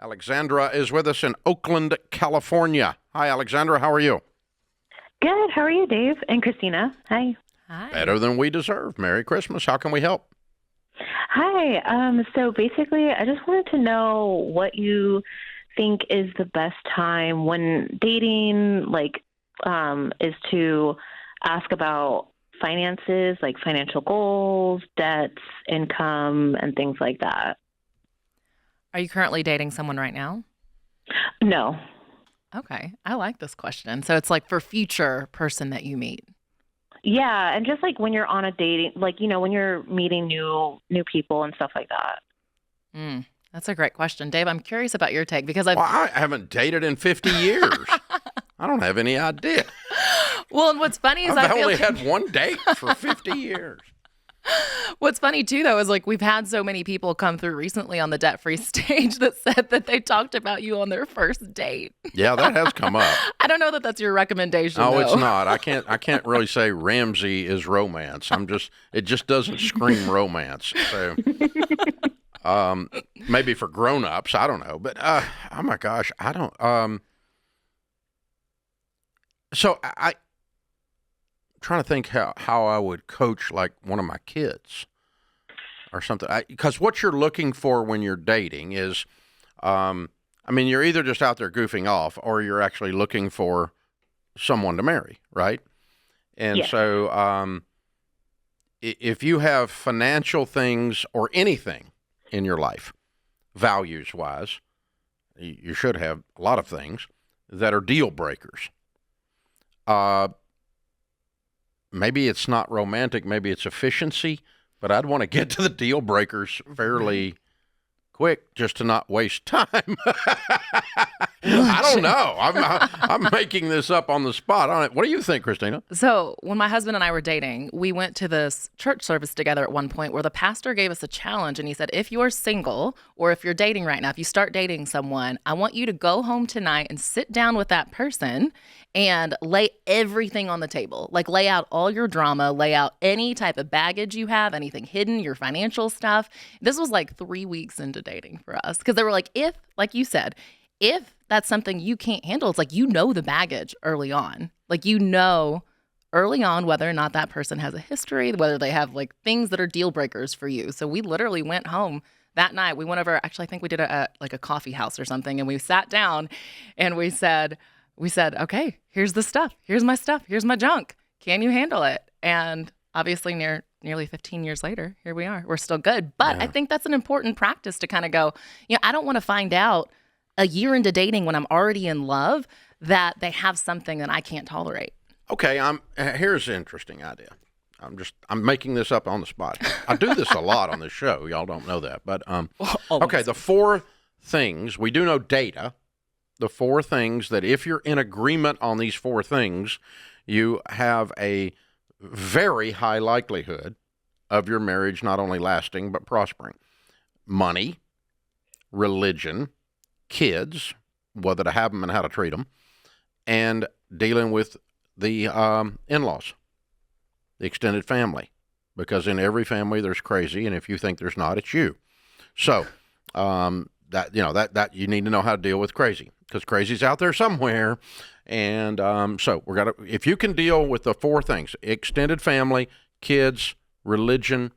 Alexandra is with us in Oakland, California. Hi, Alexandra. How are you? Good. How are you, Dave and Christina? Hi. Hi. Better than we deserve. Merry Christmas. How can we help? Hi. So basically, I just wanted to know what you think is the best time when dating, is to ask about finances, like financial goals, debts, income, and things like that. Are you currently dating someone right now? No. Okay. I like this question. So it's like for future person that you meet. Yeah, and just like when you're on a dating, when you're meeting new people and stuff like that. That's a great question. Dave, I'm curious about your take because Well, I haven't dated in 50 years. I don't have any idea. Well, and what's funny is I've I feel only like had one date for 50 years. what's funny too though is like we've had so many people come through recently on the debt-free stage that said that they talked about you on their first date. Yeah, that has come up. I don't know that that's your recommendation. No, though. it's not. I can't really say Ramsey is romance. It just doesn't scream romance. So maybe for grown-ups, I don't know. But oh my gosh, I don't so I trying to think how I would coach like one of my kids or something. Because what you're looking for when you're dating is, you're either just out there goofing off or you're actually looking for someone to marry, right? And Yes. so if you have financial things or anything in your life, values-wise, you should have a lot of things that are deal breakers. Maybe it's not romantic, maybe it's efficiency, but I'd want to get to the deal breakers fairly quick just to not waste time. I don't know. I'm making this up on the spot. What do you think, Christina? So when my husband and I were dating, we went to this church service together at one point where the pastor gave us a challenge and he said, if you're single or if you're dating right now, if you start dating someone, I want you to go home tonight and sit down with that person and lay everything on the table. Like lay out all your drama, lay out any type of baggage you have, anything hidden, your financial stuff. This was like 3 weeks into dating for us because they were like, if, like you said, if that's something you can't handle, it's like the baggage early on. Like early on whether or not that person has a history, whether they have like things that are deal breakers for you. So we literally went home that night. We went over, actually I think we did it at like a coffee house or something, and we sat down and we said, okay, here's the stuff. Here's my stuff. Here's my junk. Can you handle it? And obviously nearly 15 years later, here we are. We're still good. But I think that's an important practice to kind of go, I don't want to find out a year into dating when I'm already in love that they have something that I can't tolerate. Okay, here's an interesting idea. I'm making this up on the spot. I do this a lot on this show. Y'all don't know that. But okay, the 4 things, we do know data. The 4 things that if you're in agreement on these 4 things, you have a very high likelihood of your marriage not only lasting but prospering. Money, religion, kids, whether to have them and how to treat them, and dealing with the in-laws, the extended family, because in every family there's crazy, and if you think there's not, it's you. So that you need to know how to deal with crazy, because crazy's out there somewhere. And so if you can deal with the 4 things: extended family, kids, religion,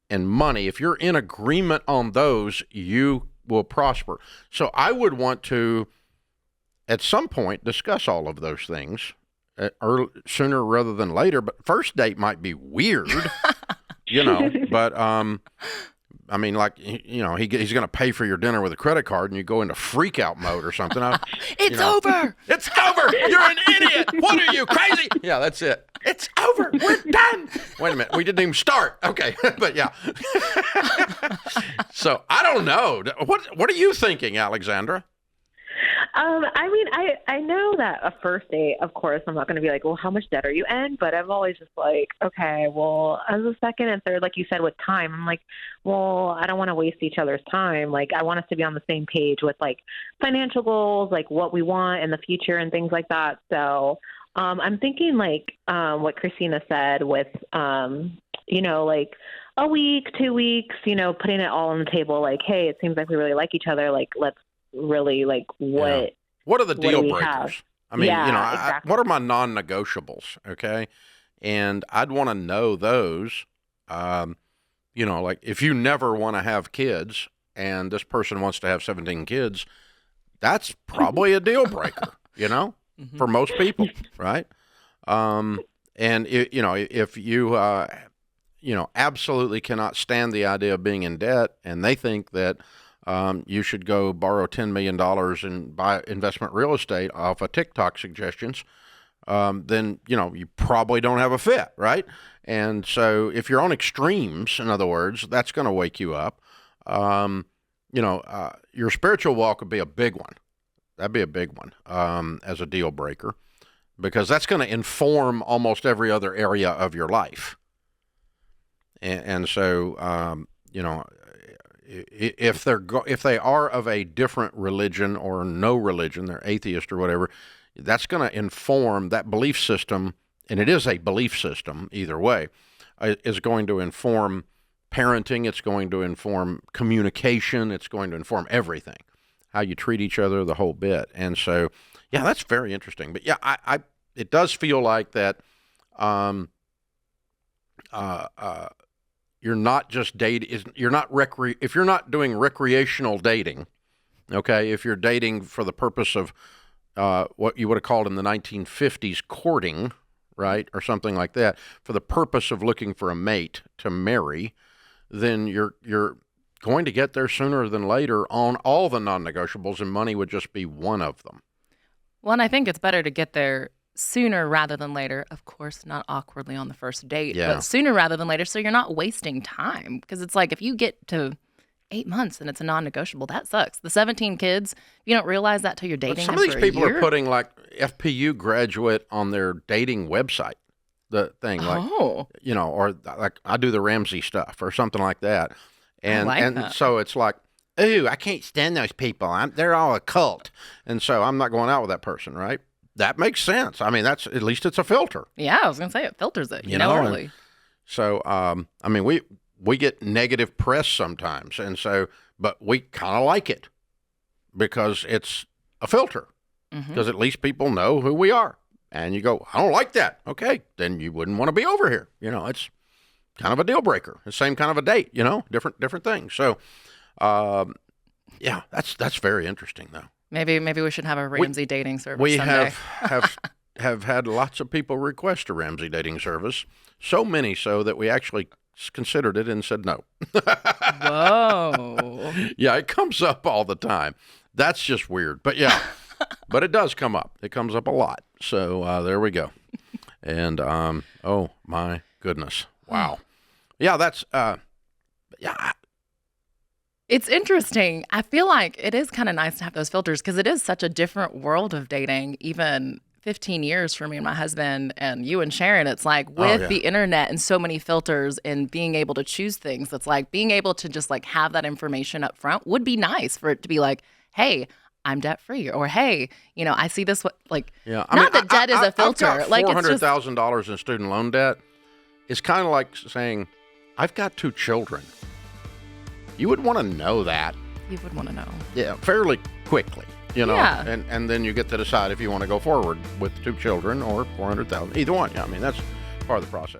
and money, if you're in agreement on those, you will prosper. So I would want to, at some point, discuss all of those things sooner rather than later. But first date might be weird, but he's going to pay for your dinner with a credit card, and you go into freak out mode or something. It's over. It's over. You're an idiot. What are you, crazy? Yeah, that's it. It's over. We're done. Wait a minute. We didn't even start. Okay, but yeah. So I don't know. What are you thinking, Alexandra? I know that a first date, of course, I'm not going to be like, well, how much debt are you in? But I'm always just like, okay, well, as a second and third, like you said, with time, I'm like, well, I don't want to waste each other's time. Like, I want us to be on the same page with like financial goals, like what we want in the future and things like that. So I'm thinking like what Christina said with, like a week, 2 weeks, putting it all on the table. Like, hey, it seems like we really like each other. Like, let's really like what are the what deal do we breakers? have? I mean, Yeah, exactly. what are my non-negotiables? Okay. And I'd want to know those. Like if you never want to have kids and this person wants to have 17 kids, that's probably a deal breaker, for most people, right? And if you absolutely cannot stand the idea of being in debt, and they think that you should go borrow $10 million and buy investment real estate off of TikTok suggestions, then you probably don't have a fit, right? And so if you're on extremes, in other words, that's going to wake you up. Your spiritual walk would be a big one. That'd be a big one as a deal breaker, because that's going to inform almost every other area of your life. And so, if they are of a different religion or no religion, they're atheist or whatever, that's going to inform that belief system, and it is a belief system either way, is going to inform parenting, it's going to inform communication, it's going to inform everything, how you treat each other, the whole bit. And so, yeah, that's very interesting. But yeah, it does feel like that you're not just dating, if you're not doing recreational dating, okay, if you're dating for the purpose of what you would have called in the 1950s courting, right, or something like that, for the purpose of looking for a mate to marry, then you're going to get there sooner than later on all the non-negotiables, and money would just be one of them. Well, and I think it's better to get there sooner rather than later. Of course, not awkwardly on the first date, but sooner rather than later, so you're not wasting time. Because it's like if you get to 8 months and it's a non-negotiable, that sucks. The 17 kids, you don't realize that till you're dating some them of these for people a year. are putting like FPU graduate on their dating website, the thing, like, or like I do the Ramsey stuff or something like that. And that. So it's like, ooh, I can't stand those people. They're all a cult. And so I'm not going out with that person, right? That makes sense. I mean, at least it's a filter. Yeah, I was going to say it filters it, you know early. So, I mean, we get negative press sometimes. And so, but we kind of like it because it's a filter, because at least people know who we are. And you go, I don't like that. Okay, then you wouldn't want to be over here. It's kind of a deal breaker. The same kind of a date, different things. So, yeah, that's very interesting, though. Maybe we should have a Ramsey dating service. We someday. have had lots of people request a Ramsey dating service. So many so that we actually considered it and said no. Whoa. Yeah, it comes up all the time. That's just weird. But yeah, but it does come up. It comes up a lot. So there we go. And oh my goodness. Wow. Yeah, that's yeah. It's interesting. I feel like it is kind of nice to have those filters because it is such a different world of dating, even 15 years for me and my husband and you and Sharon. It's like with the internet and so many filters and being able to choose things, it's like being able to just like have that information up front would be nice for it to be like, hey, I'm debt free, or hey, I see this like not that debt is a filter. I've got like it's just $400,000 in student loan debt. It's kind of like saying, I've got 2 children. You would want to know that. You would want to know. Yeah, fairly quickly, Yeah. And then you get to decide if you want to go forward with 2 children or 400,000. Either one. Yeah, I mean, that's part of the process.